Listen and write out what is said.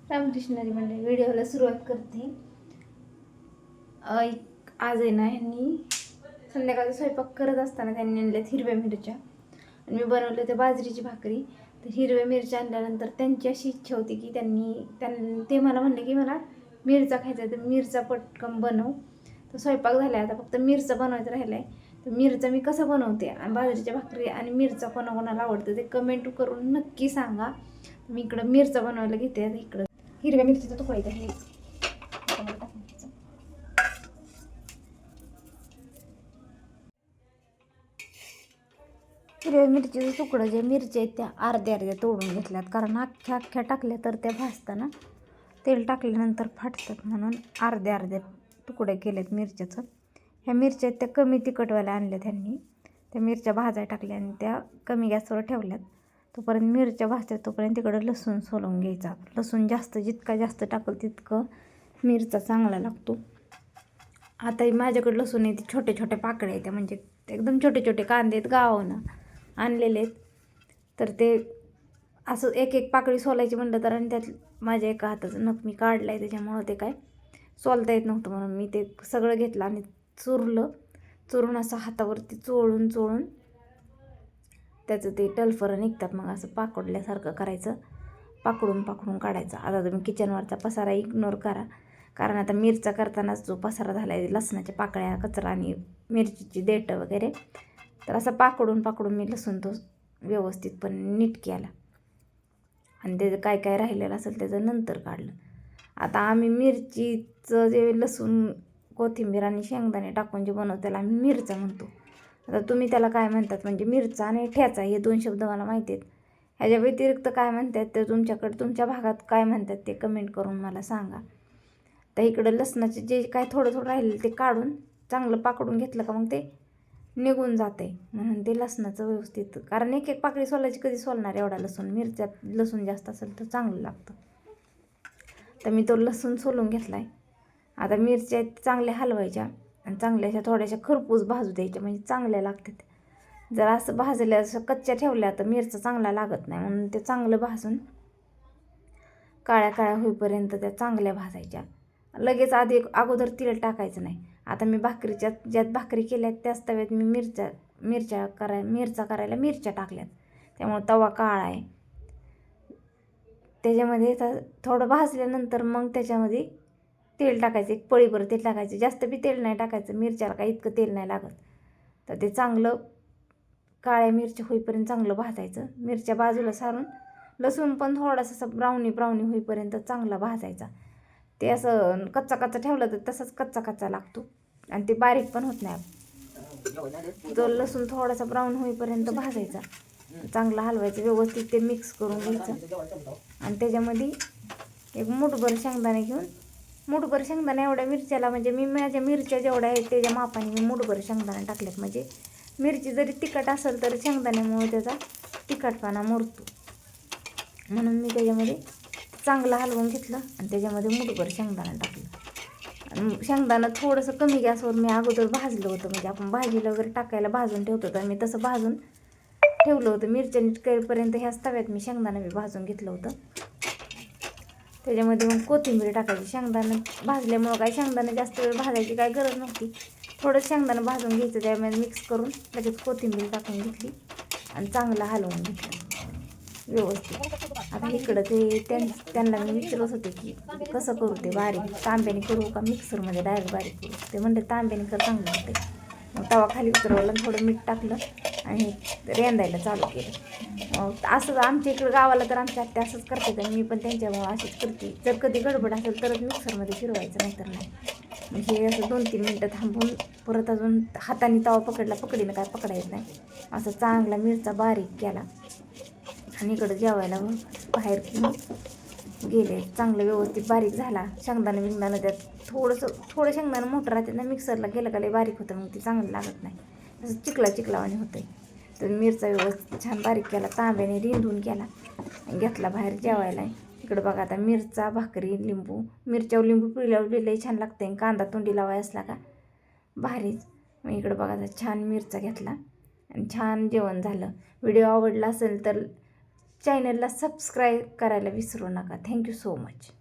रामकृष्णारी मंडळी व्हिडिओला सुरुवात करते. आज आहे ना, ह्यांनी संध्याकाळचा स्वयंपाक करत असताना त्यांनी आणल्यात हिरव्या मिरच्या आणि मी बनवले ते बाजरीची भाकरी. तर हिरव्या मिरच्या आणल्यानंतर त्यांची अशी इच्छा होती की ते मला म्हणले की मला मिरचा खायचा आहे, तर मिरचा पटकन बनव. तर स्वयंपाक झाला आहे, आता फक्त मिरचा बनवायचं राहिला आहे. तर मिरचा मी कसं बनवते आणि बाजरीच्या भाकरी आणि मिरचा कोणाकोणाला आवडतं ते कमेंट करून नक्की सांगा. मी इकडं मिरचा बनवायला घेते. आता इकडं हिरव्या मिरचीचा तुकडा इथं हे हिरव्या मिरचीचं तुकडं जे मिरच्या आहेत त्या अर्ध्या अर्ध्या तोडून घेतल्यात, कारण अख्ख्या अख्ख्या टाकल्या तर त्या भाजताना तेल टाकल्यानंतर फाटतात, म्हणून अर्ध्या अर्ध्या तुकडे केलेत मिरच्याचं. ह्या मिरच्या त्या कमी तिखटवाल्या आणल्या त्यांनी. त्या मिरच्या भाजायला टाकल्या आणि त्या कमी गॅसवर ठेवल्यात. तोपर्यंत मिरच्या भाजतात तोपर्यंत तिकडं लसूण सोलून घ्यायचा. लसूण जितका जास्त टाकल तितकं मिरचा चांगला लागतो. आता माझ्याकडे लसूण आहे, ते छोटे छोटे पाकळे आहेत, म्हणजे एकदम छोटे छोटे कांदे आहेत, गावानं आणलेले आहेत. तर ते असं एक एक पाकळी सोलायची म्हणलं तर, आणि त्यात माझ्या एका हाताचं नख मी काढलं आहे, त्याच्यामुळं ते काय सोलता येत नव्हतं, म्हणून मी ते सगळं घेतलं आणि चुरून असं हातावरती चोळून त्याचं ते टलफरं निघतात. मग असं पाकडल्यासारखं करायचं, पाकडून काढायचं. आता तुम्ही किचनवरचा पसारा इग्नोर करा, कारण आता मिरचा करतानाच जो पसारा झाला आहे, लसणाच्या पाकळ्या, कचरा आणि मिरचीची देठं वगैरे, तर असं पाकडून मी लसूण तो व्यवस्थितपणे नीट केला आणि त्याचं काय काय राहिलेलं असेल त्याचं नंतर काढलं. आता आम्ही मिरचीचं जे लसूण, कोथिंबीर आणि शेंगदाणे टाकून जे बनवतो त्याला आम्ही मिरचा म्हणतो. आता तुम्ही त्याला काय म्हणतात, म्हणजे मिरचा आणि ठेचा हे दोन शब्द मला माहिती आहेत. ह्याच्या व्यतिरिक्त काय म्हणतात ते तुमच्या भागात काय म्हणतात ते कमेंट करून मला सांगा. तर इकडं लसणाचे जे काय थोडं राहिलेलं ते काढून चांगलं पाकडून घेतलं का मग ते निघून जाते, म्हणून ते लसणाचं व्यवस्थित, कारण एक एक पाकळी सोलायची कधी सोलणार एवढा लसूण. मिरच्यात लसूण जास्त असेल तर चांगलं लागतं. तर मी तो लसूण सोलून घेतला आहे. आता मिरच्या चांगल्या हलवायच्या आणि चांगल्या अशा थोड्याशा खरपूस भाजू द्यायच्या, म्हणजे चांगल्या लागतात. जर असं भाजल्या असं कच्च्या ठेवल्या तर मिरचा चांगला लागत नाही, म्हणून ते चांगलं भाजून काळ्या होईपर्यंत त्या चांगल्या भाजायच्या. लगेच अगोदर तेल टाकायचं नाही. आता मी ज्यात भाकरी केल्यात त्याच तव्यात मी मिरचा करायला मिरच्या टाकल्यात, त्यामुळे तवा काळा आहे. त्याच्यामध्ये थोडं भाजल्यानंतर मग त्याच्यामध्ये तेल टाकायचं, एक पळीभर तेल टाकायचं, जास्त बी तेल नाही टाकायचं, मिरच्याला काही इतकं तेल नाही लागत. तर ते चांगलं काळ्या मिरच्या होईपर्यंत चांगलं भाजायचं. मिरच्या बाजूला सारून लसूण पण थोडासा असं ब्राउनी होईपर्यंत चांगला भाजायचा. ते असं कच्चा ठेवलं तर तसंच कच्चा लागतो आणि ते बारीक पण होत नाही. तो लसूण थोडासा ब्राऊन होईपर्यंत भाजायचा, चांगला हलवायचं, व्यवस्थित ते मिक्स करून घ्यायचं. आणि त्याच्यामध्ये एक मूठभर शेंगदाणे घेऊन, मूठभर शेंगदाणे एवढ्या मिरच्याला, म्हणजे मी माझ्या मिरच्या जेवढ्या आहेत त्याच्या मापाने मी मूठभर शेंगदाणे टाकलेत. म्हणजे मिरची जरी तिखट असेल तर शेंगदाण्यामुळे त्याचा तिखटपणा मुरतो, म्हणून मी त्याच्यामध्ये चांगलं हलवून घेतलं आणि त्याच्यामध्ये मूठभर शेंगदाणा टाकलं. आणि शेंगदाणं थोडंसं कमी गॅसवर मी अगोदर भाजलं होतं, म्हणजे आपण भाजीला वगैरे टाकायला भाजून ठेवतो, तर मी तसं भाजून ठेवलं होतं. मिरच्या नीट करेपर्यंत ह्याच तव्यात मी शेंगदाणं भाजून घेतलं होतं. त्याच्यामध्ये मग कोथिंबीर टाकायची. शेंगदाणं भाजल्यामुळं काय शेंगदाणं जास्त वेळ भाजायची काय गरज नव्हती. थोडं शेंगदाणं भाजून घ्यायचं, त्यामध्ये मिक्स करून लगेच कोथिंबीर टाकून घेतली आणि चांगलं हलवून घेतलं व्यवस्थित. आता इकडं त्यांना मी विचारत होते की कसं करू ते बारीक, तांब्याने करू का मिक्सरमध्ये डायरेक्ट बारीक करू. ते म्हणते तांब्याने कर, चांगलं होते. मग तवा खाली उतरवलं, थोडं मीठ टाकलं आणि रेंदायला चालू केलं. असं आमच्या इकडं गावाला तर आमच्या आत्या असंच करते, तर मी पण त्यांच्यामुळं अशीच करते. जर कधी गडबड असेल तरच मिक्सरमध्ये फिरवायचं, नाहीतर नाही. मग हे असं 2-3 मिनटं थांबून परत अजून हाताने तवा पकडीनं काय पकडायचं नाही. असं चांगला मिरचा बारीक केला आणि इकडं जेवायला बाहेर गेले. चांगलं व्यवस्थित बारीक झाला. शेंगदाणं त्यात थोडं शेंगदाणं मोठं राहते ना, मिक्सरला गेलं का लय बारीक होतं, मग ते चांगलं लागत नाही, असं चिखलावाने होतं. तर मिरचा व्यवस्थित छान बारीक केला, तांब्याने रिंधून केला, घेतला बाहेर जेवायला. इकडं बघा आता मिरचा, भाकरी, लिंबू, मिरच्यावर लिंबू पिळल्यावर लई छान लागते. कांदा तोंडी लावाय असला का भारीच. मग इकडं बघा आता छान मिरचा घेतला आणि छान जेवण झालं. व्हिडिओ आवडला असेल तर चॅनलला सबस्क्राईब करायला विसरू नका. Thank you so much.